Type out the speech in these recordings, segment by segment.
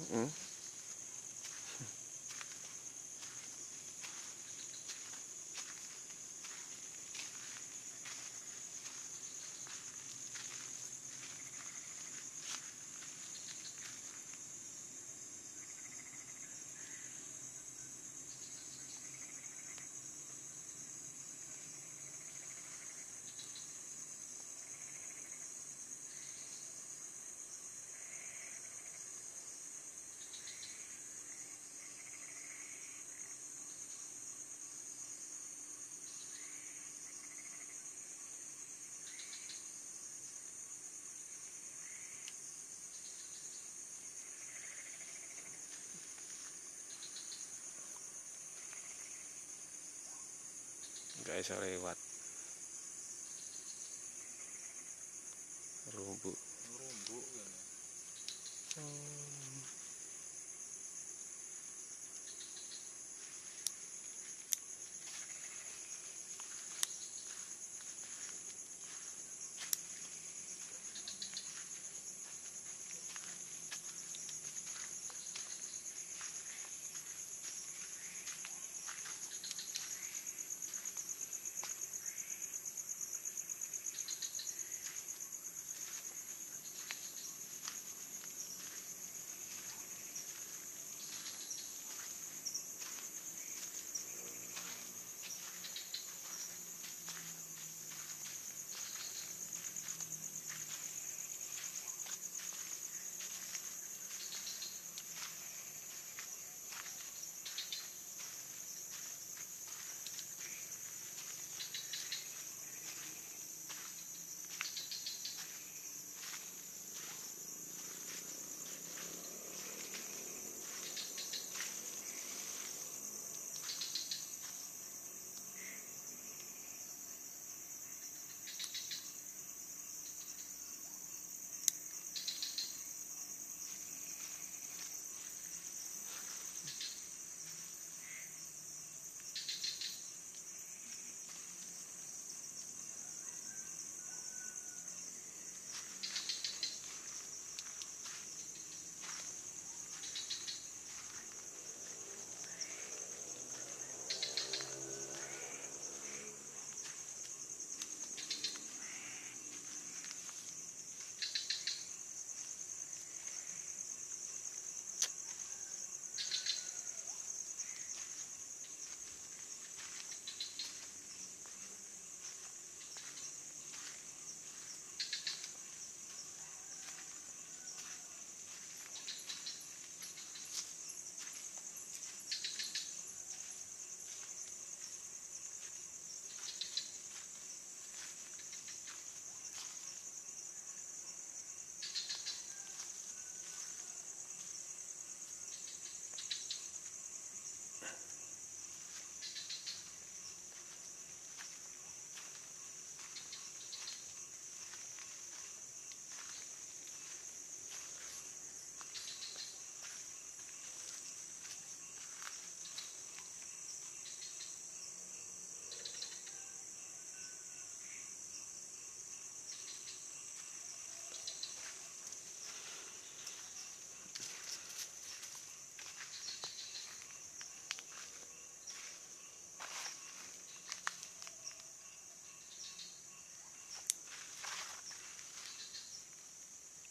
Hmm? Gak bisa lewat rumbu kan.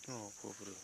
Oh, bro.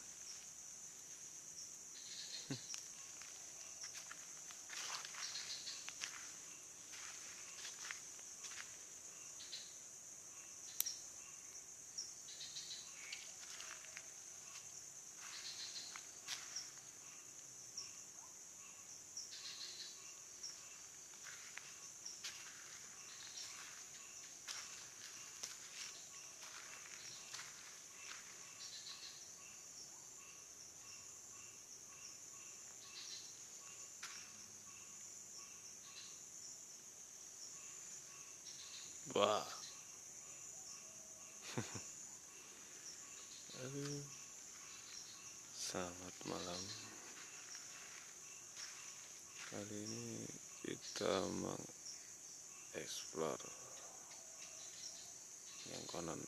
Wah. Aduh. Selamat malam. Kali ini kita mengeksplor yang konon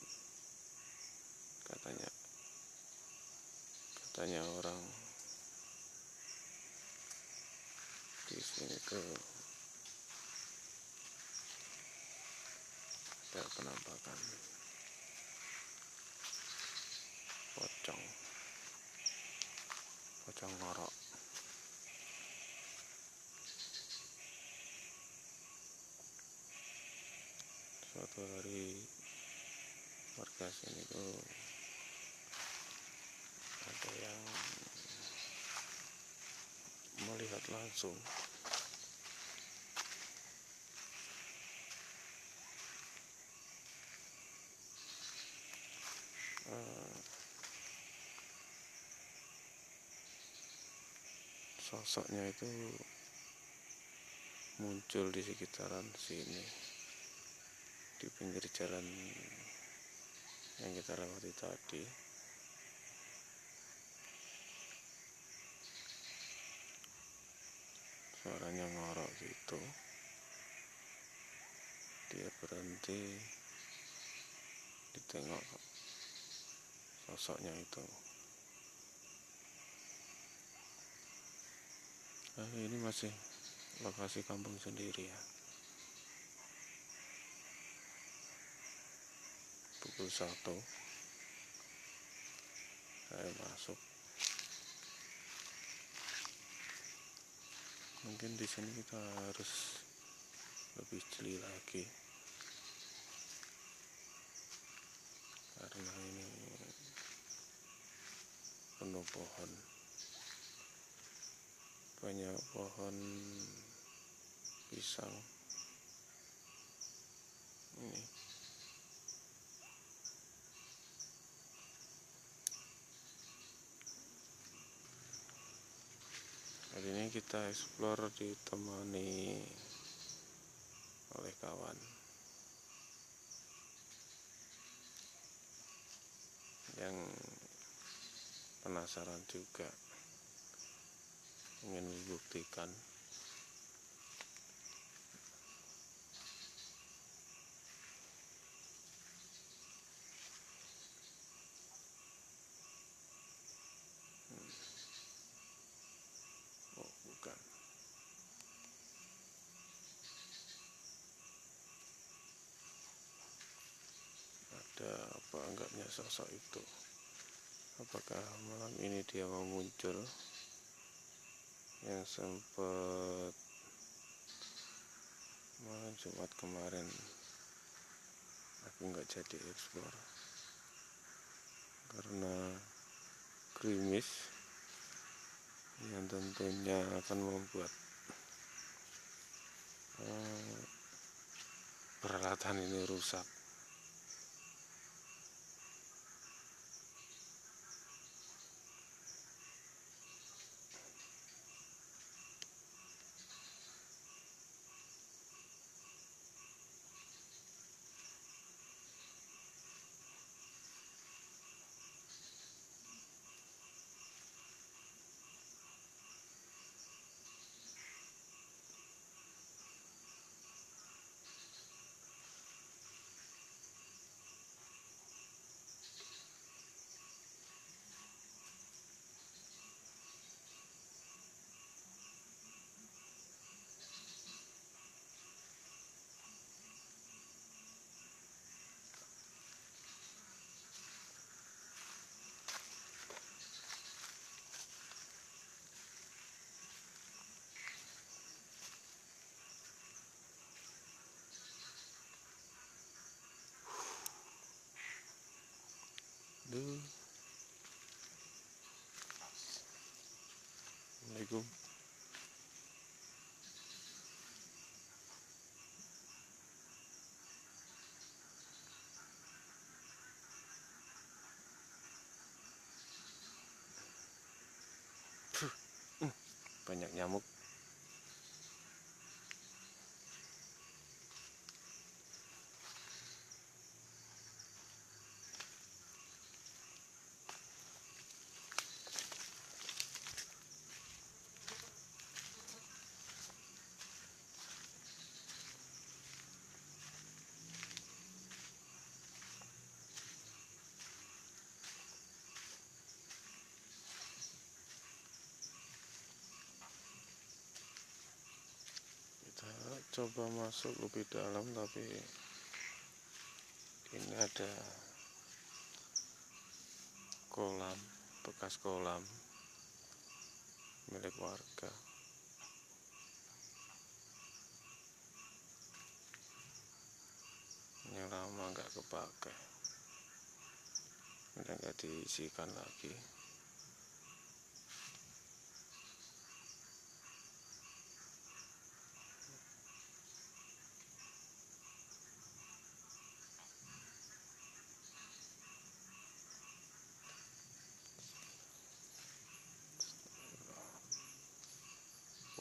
katanya orang sini tuh ada penampakan pocong ngorok. Suatu hari warga sini tuh ada yang melihat langsung sosoknya itu muncul di sekitaran sini, di pinggir jalan yang kita lewati tadi. Suaranya ngorok gitu. Dia berhenti, ditengok sosoknya itu. Ini masih lokasi kampung sendiri ya. Pukul 1 saya masuk. Mungkin di sini kita harus lebih jeli lagi karena ini penuh pohon, banyak pohon pisang ini. Hari ini kita explore ditemani oleh kawan yang penasaran juga, ingin membuktikan. Oh bukan, ada apa enggaknya sosok itu? Apakah malam ini dia mau muncul? Yang sempat malam Jumat kemarin aku nggak jadi explore karena gerimis yang tentunya akan membuat peralatan ini rusak. Assalamualaikum. Banyak nyamuk. coba masuk lebih dalam, tapi ini ada kolam, bekas kolam milik warga. Yang lama nggak kepakai, udah nggak diisikan lagi.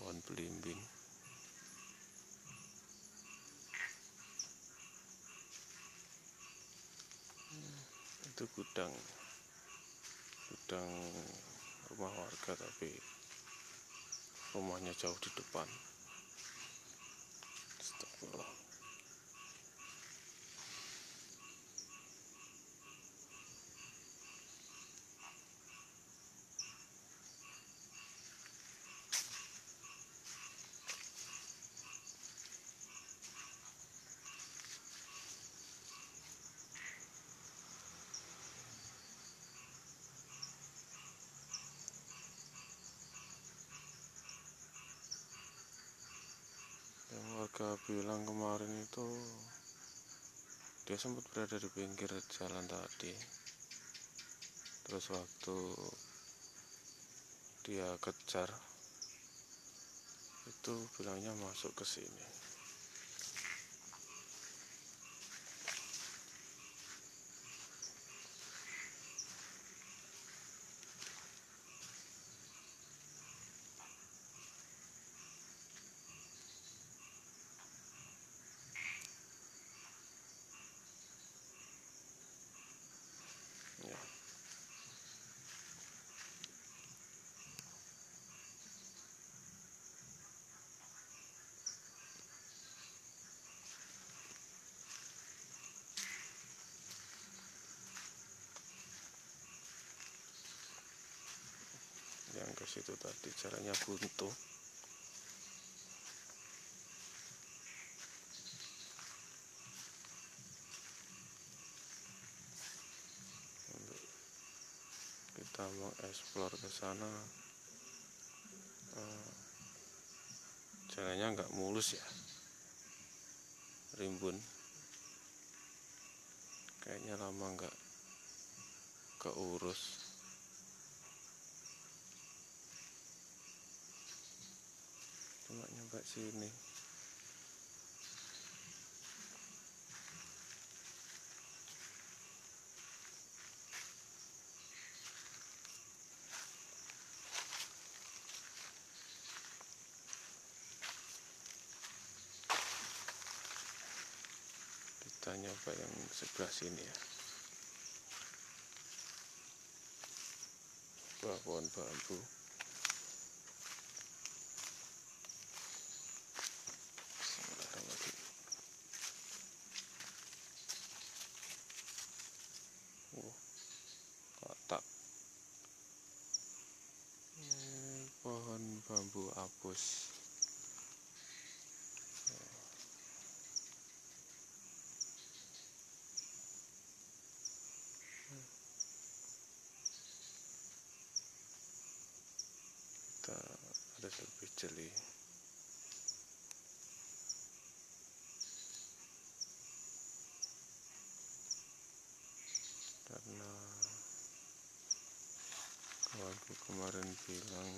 Pohon belimbing. Itu gudang rumah warga, tapi rumahnya jauh di depan. Astagfirullah. Yang warga bilang kemarin itu dia sempat berada di pinggir jalan tadi, terus waktu dia kejar itu bilangnya masuk ke sini. Ya. Yang ke situ tadi jalannya buntu. Kita mau eksplor ke sana, jalannya nggak mulus ya, rimbun. Kayaknya lama nggak keurus. Cuma nyampe sini. Kita nyoba yang sebelah sini ya. Pohon bambu. Kotak. Pohon bambu apus. Kita ada lebih jeli. Karena kawanku kemarin bilang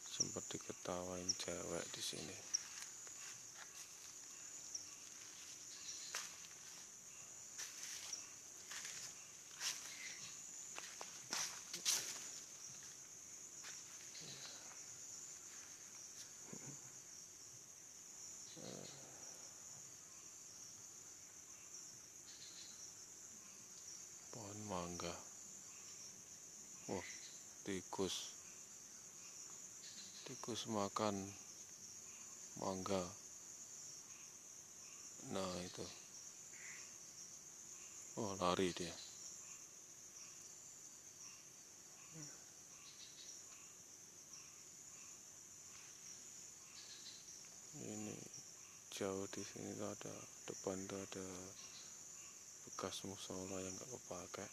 sempat diketawain cewek di sini. Pohon mangga. Oh, tikus makan mangga. Nah itu, oh lari dia. Ini jauh di sini tuh ada depan tuh ada bekas musola yang nggak kepakai.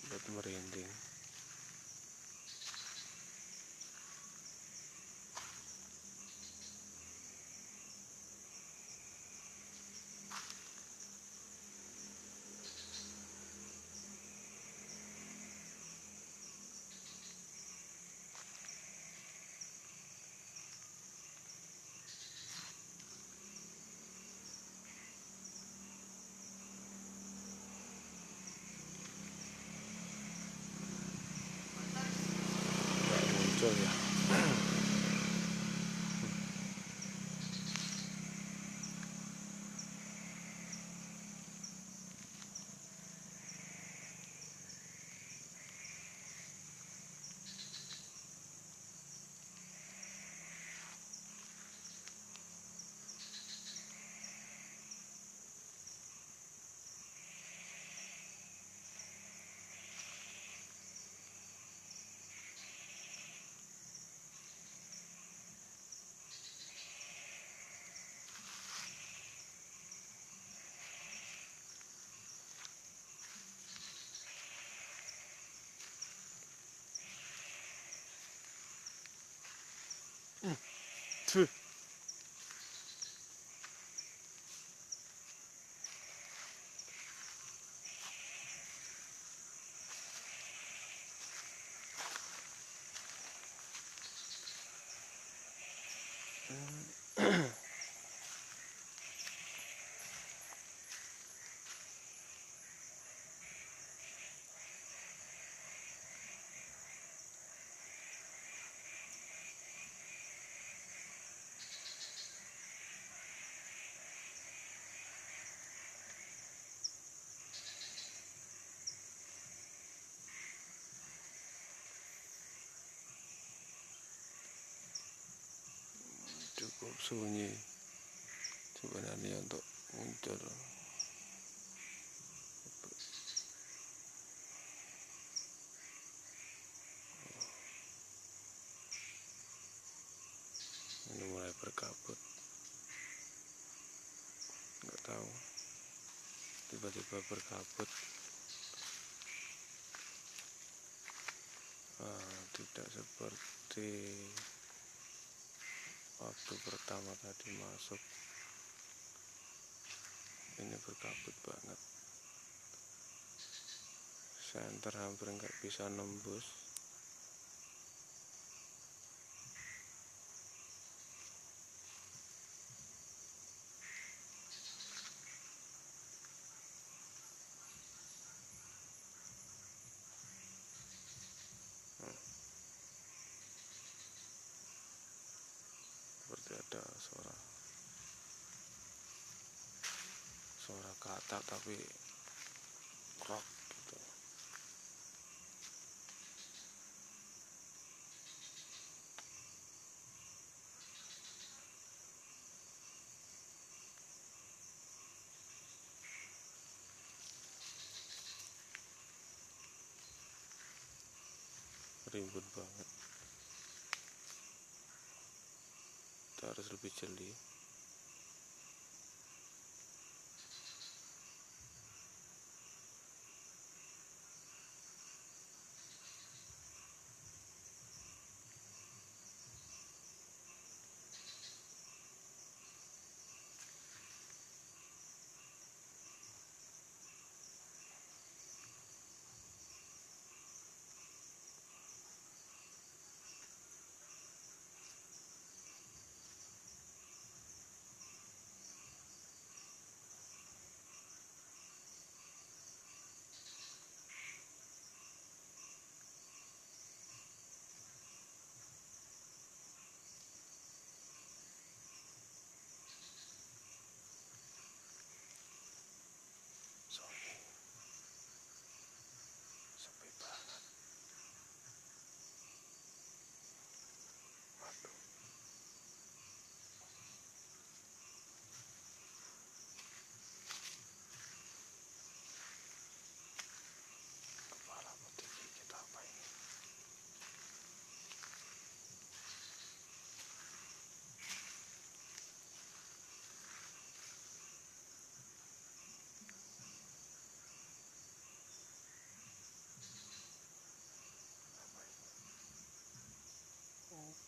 Sempat merinding. Nggak muncul ya. Tuh. Cukup sunyi sebenarnya untuk muncul. Ini mulai berkabut, nggak tahu, tiba-tiba berkabut. Tidak seperti waktu pertama tadi masuk. Ini berkabut banget. Senter hampir nggak bisa nembus. Seperti ada suara kata tapi rock gitu. Ribut banget. Kita harus lebih jeli.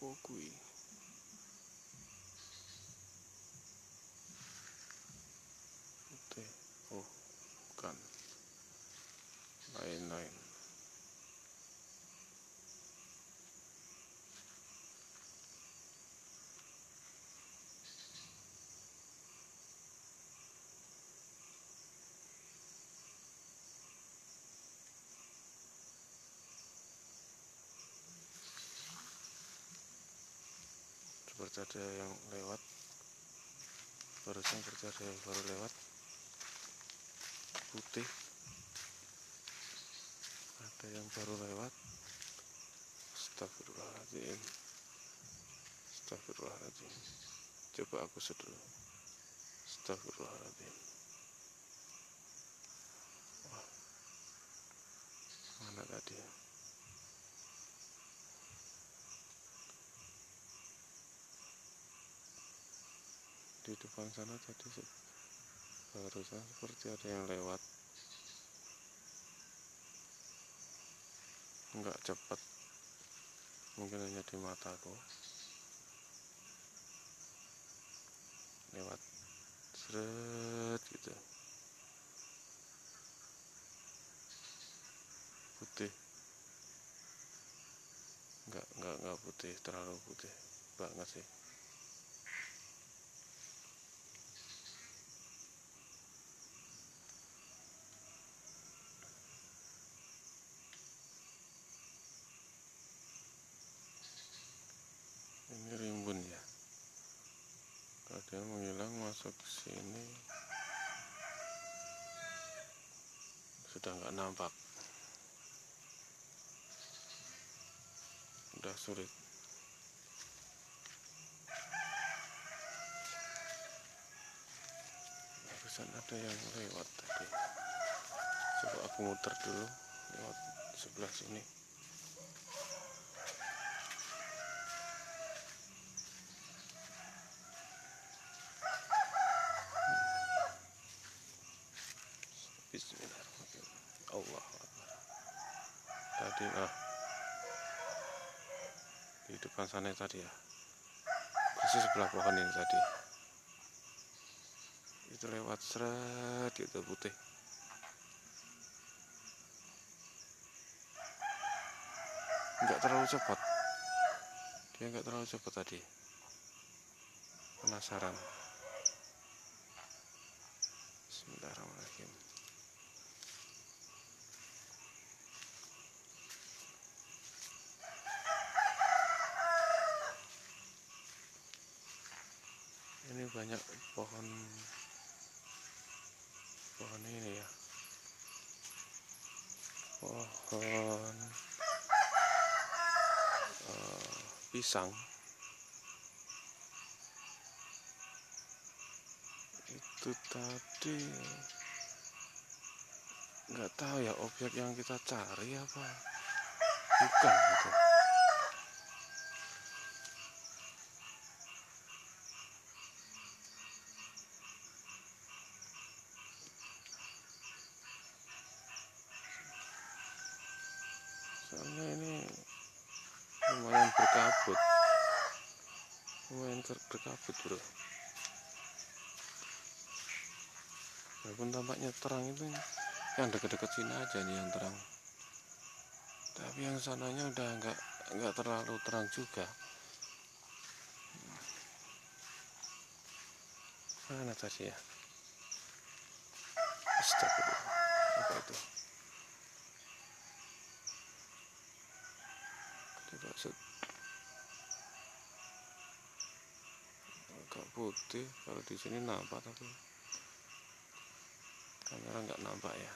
Opo kui? Putih. Oh, bukan. Lain-lain. Seperti ada yang lewat. Barusan seperti ada yang baru lewat. Putih. Ada yang baru lewat. Astagfirullahaladzim. Astagfirullahaladzim. Coba aku dulu. Astagfirullahaladzim. Wah, mana tadi? Di depan sana tadi barusan seperti ada yang lewat. Enggak cepat. Mungkin hanya di mataku. Lewat seret gitu. Putih. Enggak putih, terlalu putih banget sih. Ini rimbun ya. Kalau dia menghilang masuk ke sini sudah nggak nampak. Udah sulit. Barusan ada yang lewat tadi. Coba aku muter dulu lewat sebelah sini. Bismillahirrahmanirrahim. Allah Akbar. Tadi di depan sana tadi ya. Persis sebelah pohon ini tadi. Itu lewat seret itu putih. Enggak terlalu cepat. Dia enggak terlalu cepat tadi. Penasaran. Bismillahirrahmanirrahim. Ini banyak pohon ini ya. Pohon pisang. Itu tadi nggak tahu ya objek yang kita cari apa bukan gitu. Soalnya ini lumayan berkabut bro. Walaupun tampaknya terang, itu yang dekat-dekat sini aja nih yang terang, tapi yang sananya udah nggak terlalu terang juga. Mana tadi ya? Astagfirullah, apa itu? Coba agak putih, kalau di sini nampak tapi kamera nggak nampak ya.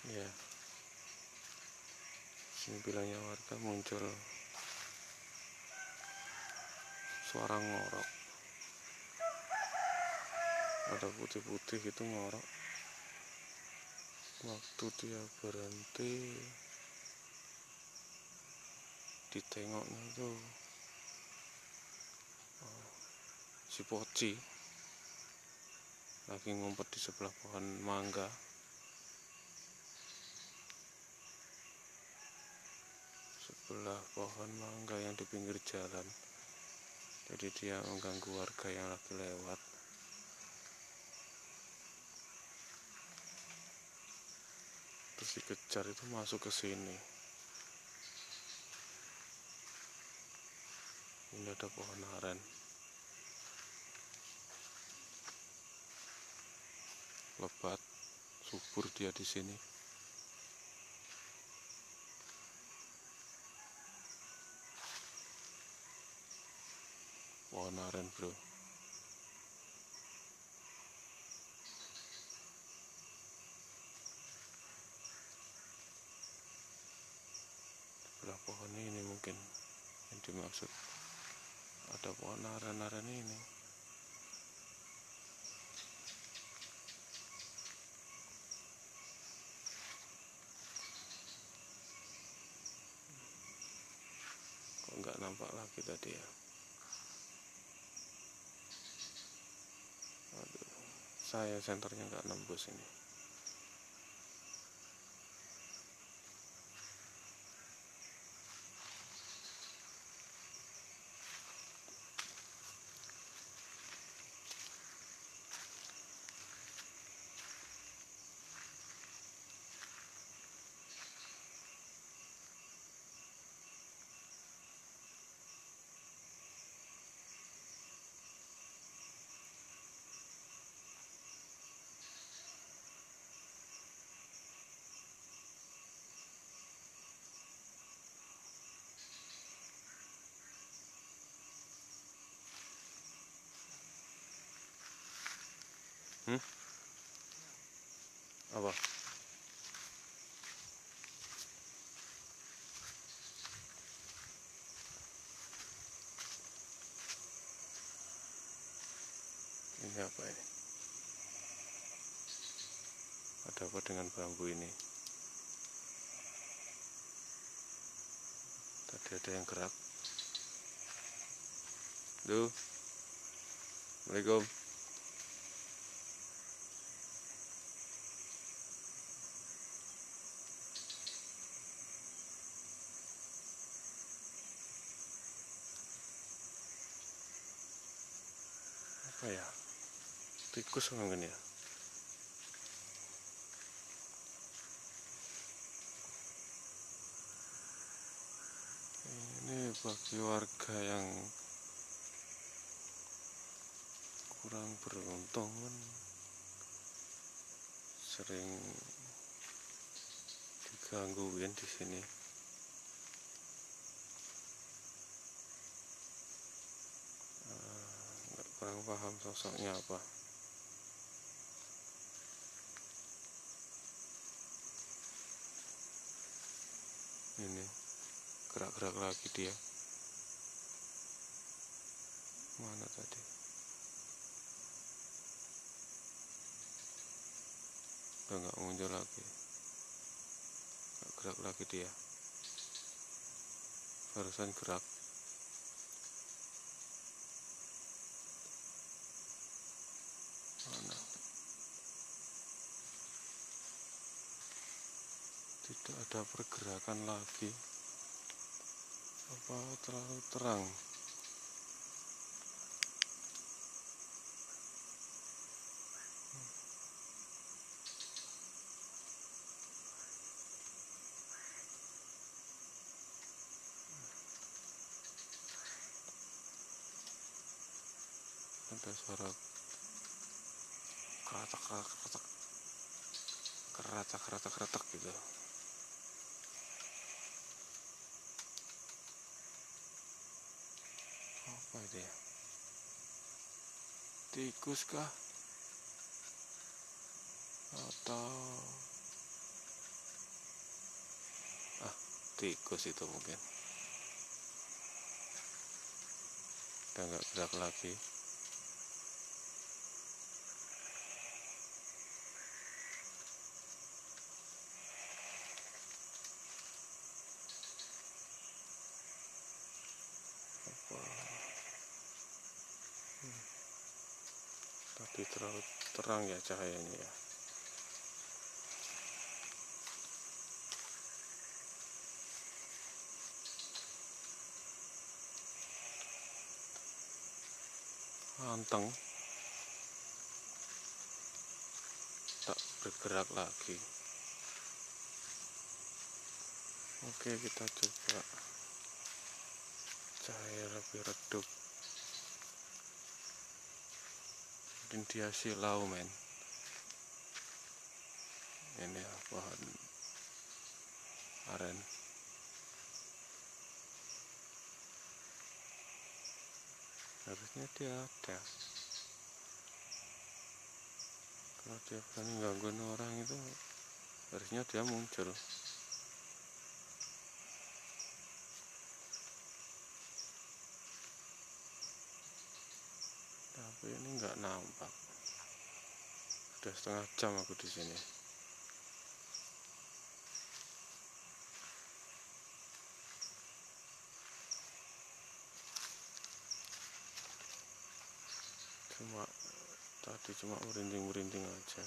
Ya, sini bilangnya warga muncul suara ngorok, ada putih-putih itu ngorok. Waktu dia berhenti, ditengoknya itu si Poci lagi ngumpet di sebelah pohon mangga. Sebelah pohon mangga yang di pinggir jalan. Jadi dia mengganggu warga yang lagi lewat. Terus dikejar itu masuk ke sini. Ini ada pohon aren. Lebat, subur dia di sini. Pohon aren, bro. Sebelah pohon ini mungkin yang dimaksud. Ada pohon aren-aren ini. Kok nggak nampak lagi tadi ya? Aduh, saya senternya nggak nembus ini. Apa? Ini apa ini? Ada apa dengan bambu ini? Tadi ada yang gerak. Duh. Assalamualaikum. Apa ya? Tikus mungkin ya? Ini bagi warga yang kurang beruntung kan sering digangguin di sini. Nggak kurang paham sosoknya apa. Ini gerak-gerak lagi dia. Mana tadi? Udah nggak muncul lagi. Nggak gerak lagi dia. Barusan gerak. Mana? Tidak ada pergerakan lagi. Apa terlalu terang? Ada suara keratak gitu. Apa itu ya? Tikus kah? Atau tikus itu mungkin. udah nggak gerak lagi. Tadi terlalu terang ya cahayanya ya. Anteng, tak bergerak lagi. Oke, kita coba cahaya lebih redup. Mungkin dia silau men. Ini ya, pohon aren. Harusnya dia ada. Kalau dia berani gangguin orang itu harusnya dia muncul. Tapi ini nggak nampak. Sudah setengah jam aku di sini. Tadi cuma merinding-merinding aja.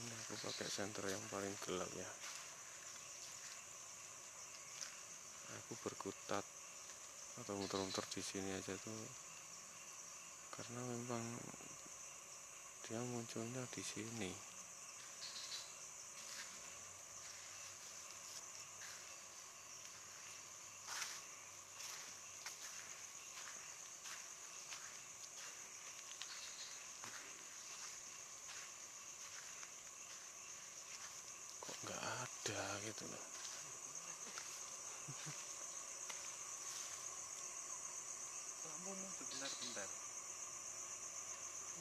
Ini aku pakai senter yang paling gelap ya. Aku berkutat atau muter-muter di sini aja tuh karena memang dia munculnya di sini. Kok nggak ada gitu loh. Kamu muncul bentar-bentar.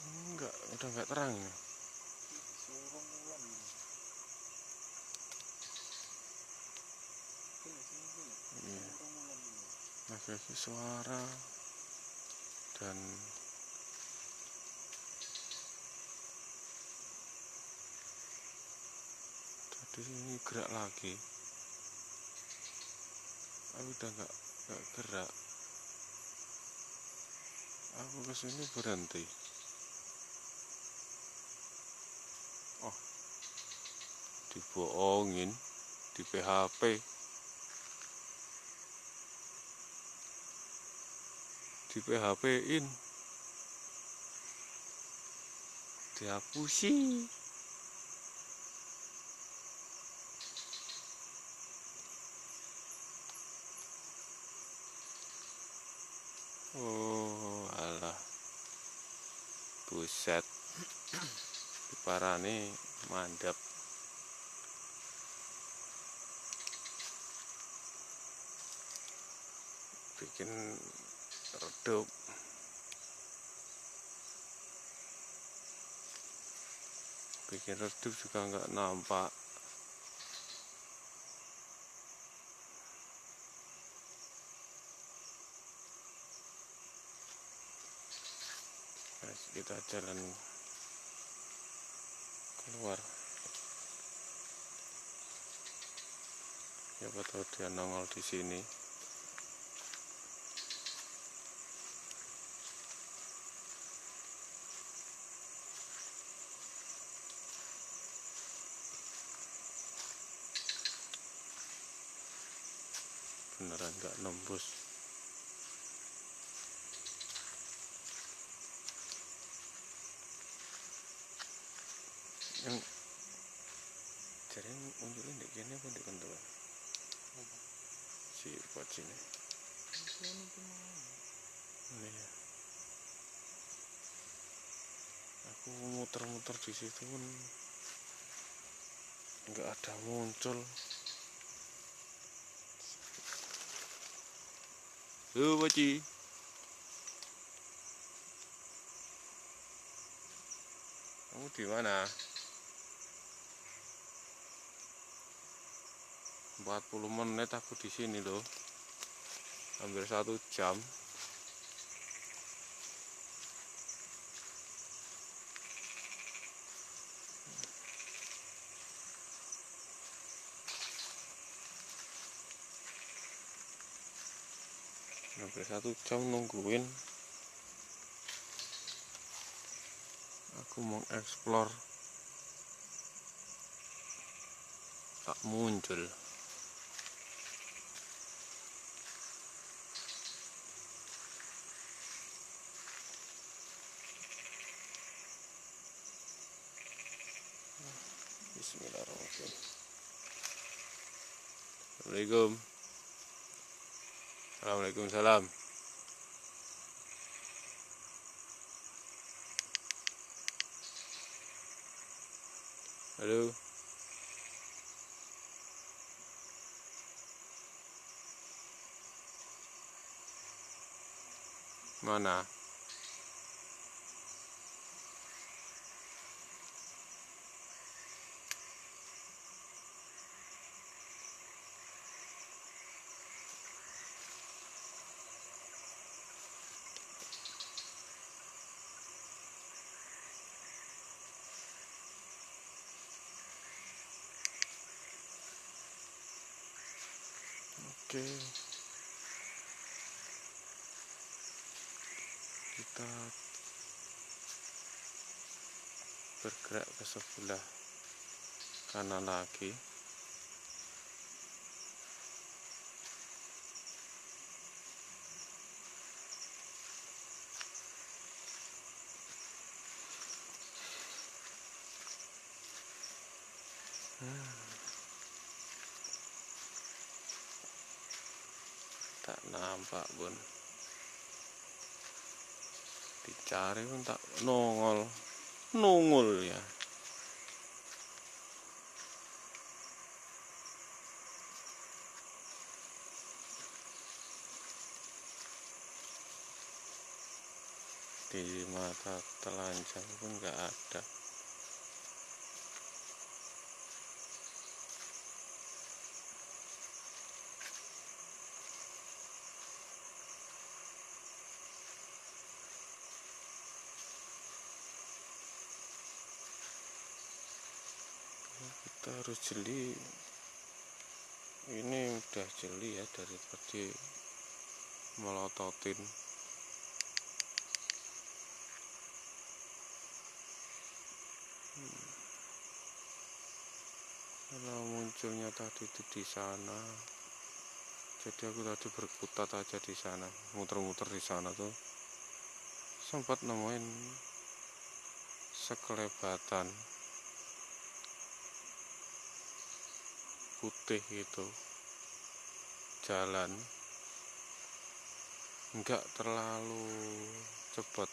Enggak, udah nggak terang ya. Disuruh mulan ini. Iya. Suruh mulan ini. Lagi suara dan tadi ini gerak lagi. Aku udah nggak gerak. Aku kesini berhenti. Oh, dibohongin, di PHP. Di PHP-in. Dihapusi. Oh, alah. Buset. Diparani mandap. Bikin redup. Bikin redup juga nggak nampak. Guys, kita jalan keluar. Siapa tahu dia nongol di sini. Beneran nggak nembus. Yang jadi munculin di sini apa di kentuan? Si buat sini. Ini ya. Aku muter-muter di situ pun nggak ada muncul. Kamu di mana? 40 menit aku di sini loh. Hampir 1 jam. Hampir 1 jam nungguin aku mengeksplor, tak muncul. Bismillahirrahmanirrahim. Assalamualaikum. Waalaikumsalam. Halo. Mana? Oke. Kita bergerak ke sebelah kanan lagi. Tak nampak pun, dicari pun tak nongol ya. Di mata telanjang pun nggak ada. Kita harus jeli. Ini udah jeli ya, dari tadi melototin. Kalau munculnya tadi itu di sana, jadi aku tadi berkutat aja di sana, muter-muter di sana tuh, sempat nemuin sekelebatan putih itu jalan, nggak terlalu cepat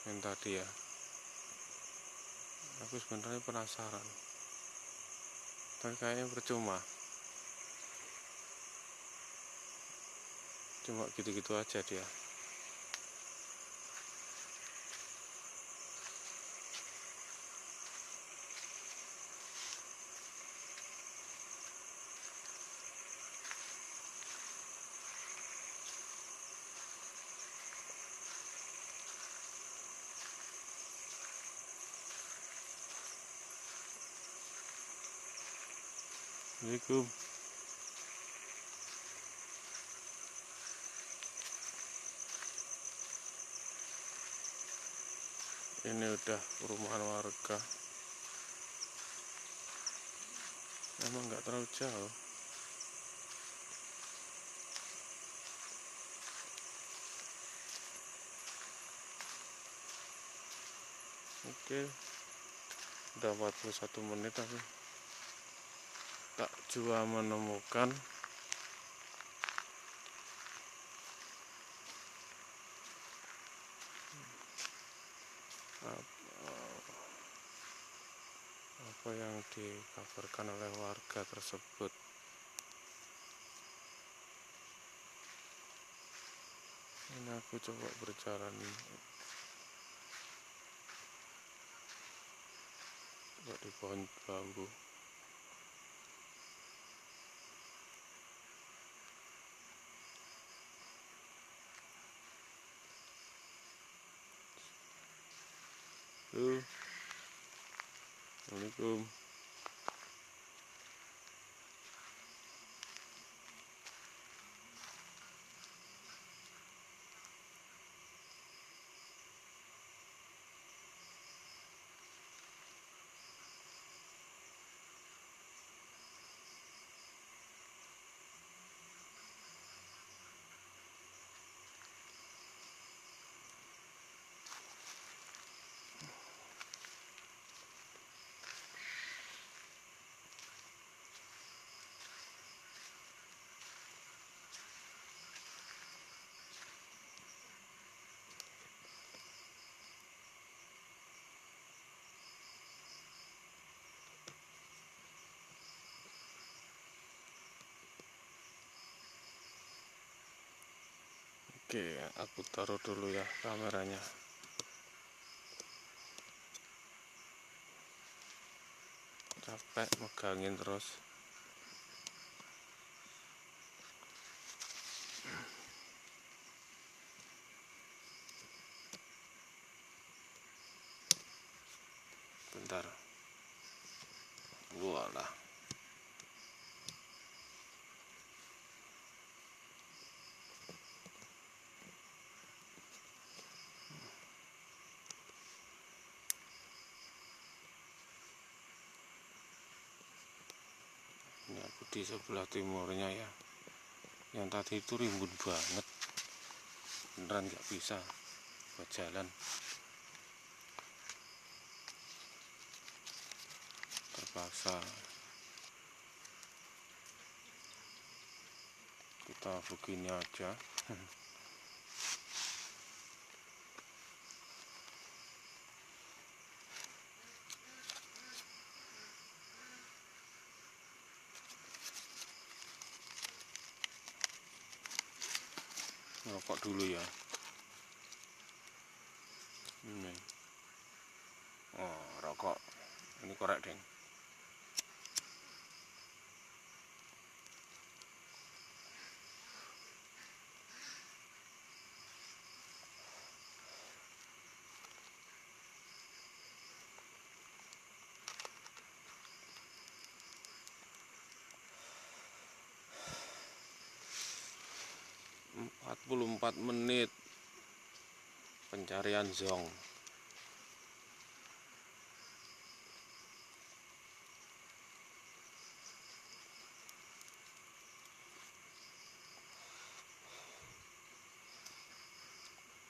yang tadi ya. Aku sebenarnya penasaran, tapi kayaknya percuma, cuma gitu-gitu aja dia. Assalamualaikum. Ini udah perumahan warga, emang nggak terlalu jauh. Oke, udah 41 menit tapi tak jua menemukan apa yang dikabarkan oleh warga tersebut. Ini aku coba berjalan Nggak di pohon bambu. Assalamualaikum. Oke, aku taruh dulu ya kameranya. Capek megangin terus. Bentar. Walah. Ini aku di sebelah timurnya ya. Yang tadi itu rimbun banget. Beneran nggak bisa buat jalan. Terpaksa kita begini aja. Ngerokok dulu ya. Ini. Oh, rokok. Ini korek, Deng. Empat 44 menit pencarian zong.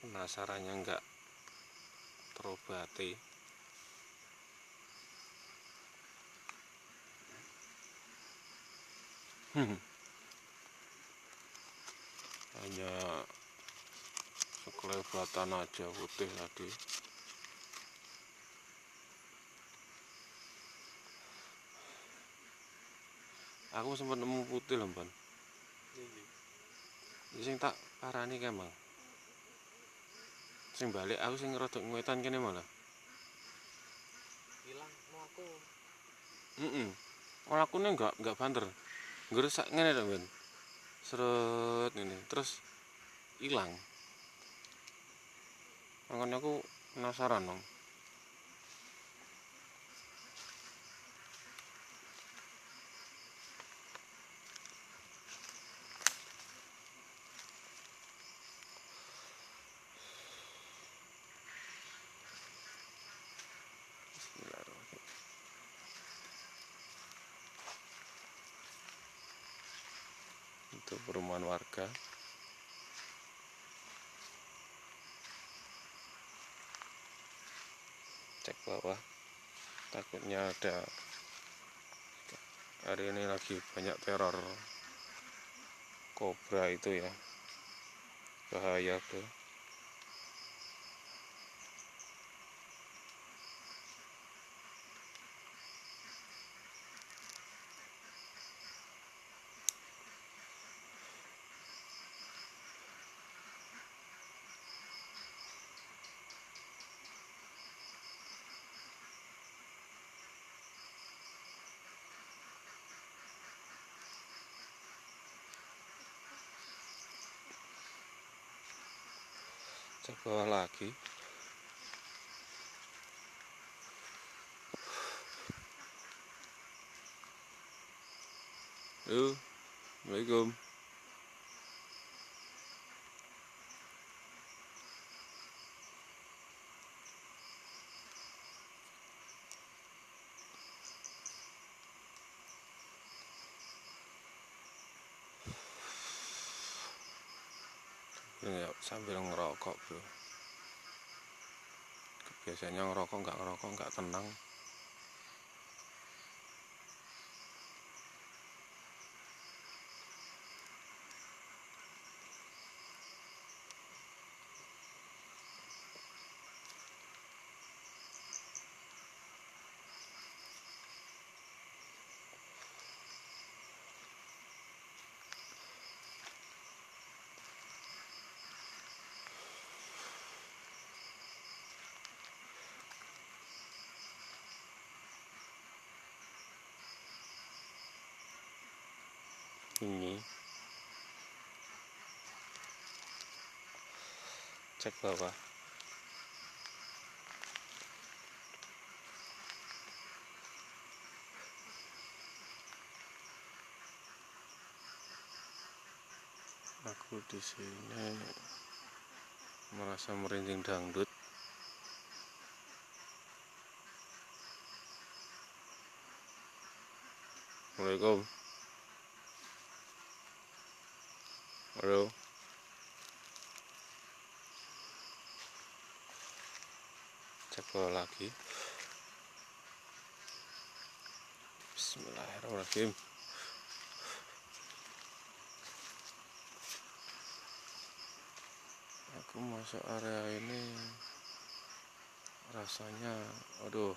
Penasarannya enggak terobati. Hanya sekelebatan aja putih tadi. Aku sempat nemu putih loh, Ban. Sing tak parani kemang. Sing balik aku sing rodok ngwetan kene malah. Hilang aku. Lakune enggak banter. Nggeresak ngene lho, Ben. Seret ini terus hilang. Makanya aku penasaran dong. Itu perumahan warga. Cek bawah, takutnya ada. Hari ini lagi banyak teror kobra itu ya, bahaya bro. Cek bawah lagi. Yuk, Assalamualaikum. Ya, sambil ngerokok bro. Biasanya ngerokok nggak tenang. Ini cek bawah. Aku di sini merasa merinding dangdut. Assalamualaikum. Halo. Cek bawah lagi. Bismillahirrahmanirrahim. Aku masuk area ini rasanya aduh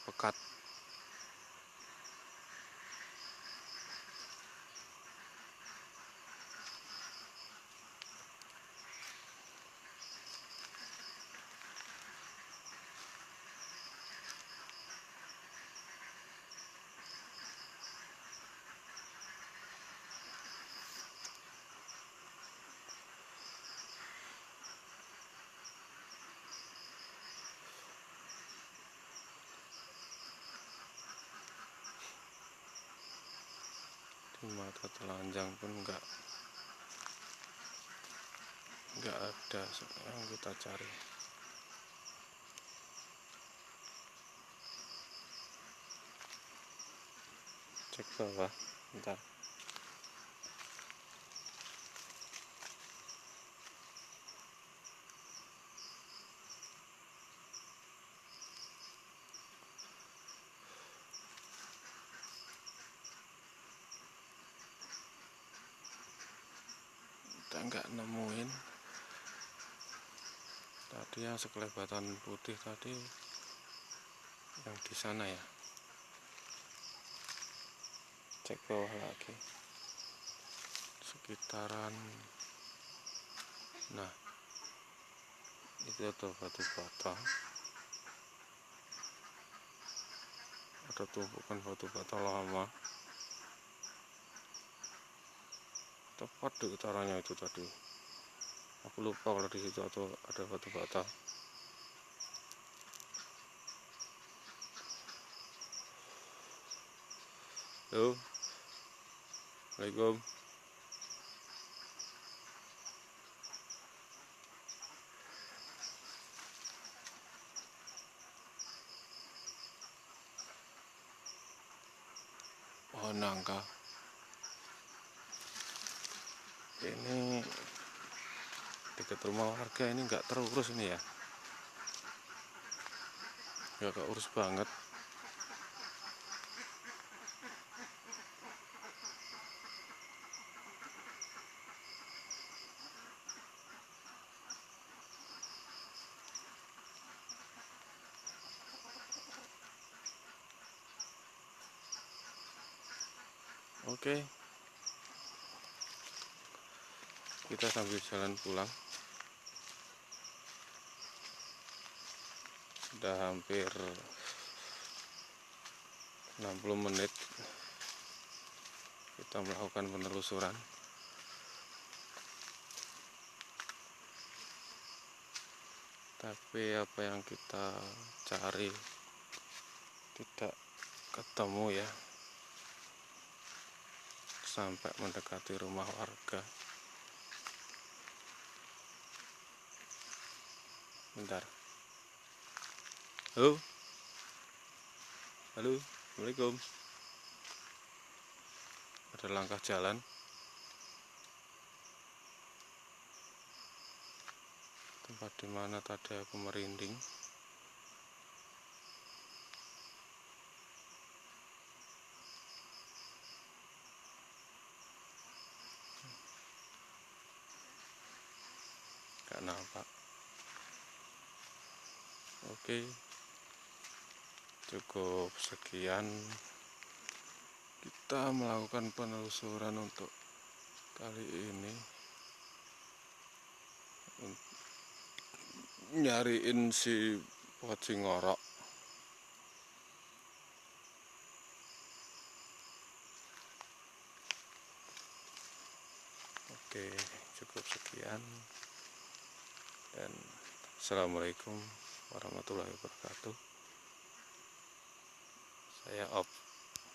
pekat. Di mata telanjang pun nggak ada yang kita cari. Cek bawah, bentar. Kita nggak nemuin tadi yang sekelebatan putih tadi yang di sana ya. Cek bawah lagi sekitaran, nah itu ada batu bata, ada tumpukan batu bata lama tepat di utaranya itu tadi. Aku lupa kalau di situ atau ada batu bata. Halo. Assalamualaikum. Oh nangka. Ini dekat rumah warga ini nggak terurus ini ya. Nggak keurus banget. Oke. Kita sambil jalan pulang. Sudah hampir 60 menit kita melakukan penelusuran. tapi apa yang kita cari tidak ketemu ya, sampai mendekati rumah warga. Bentar. Halo, halo, assalamualaikum. Ada langkah jalan. Tempat dimana tadi aku merinding. Gak nampak. Oke, cukup sekian kita melakukan penelusuran untuk kali ini, nyariin si pocing ngorok. Oke, cukup sekian dan assalamualaikum warahmatullahi wabarakatuh. Saya off.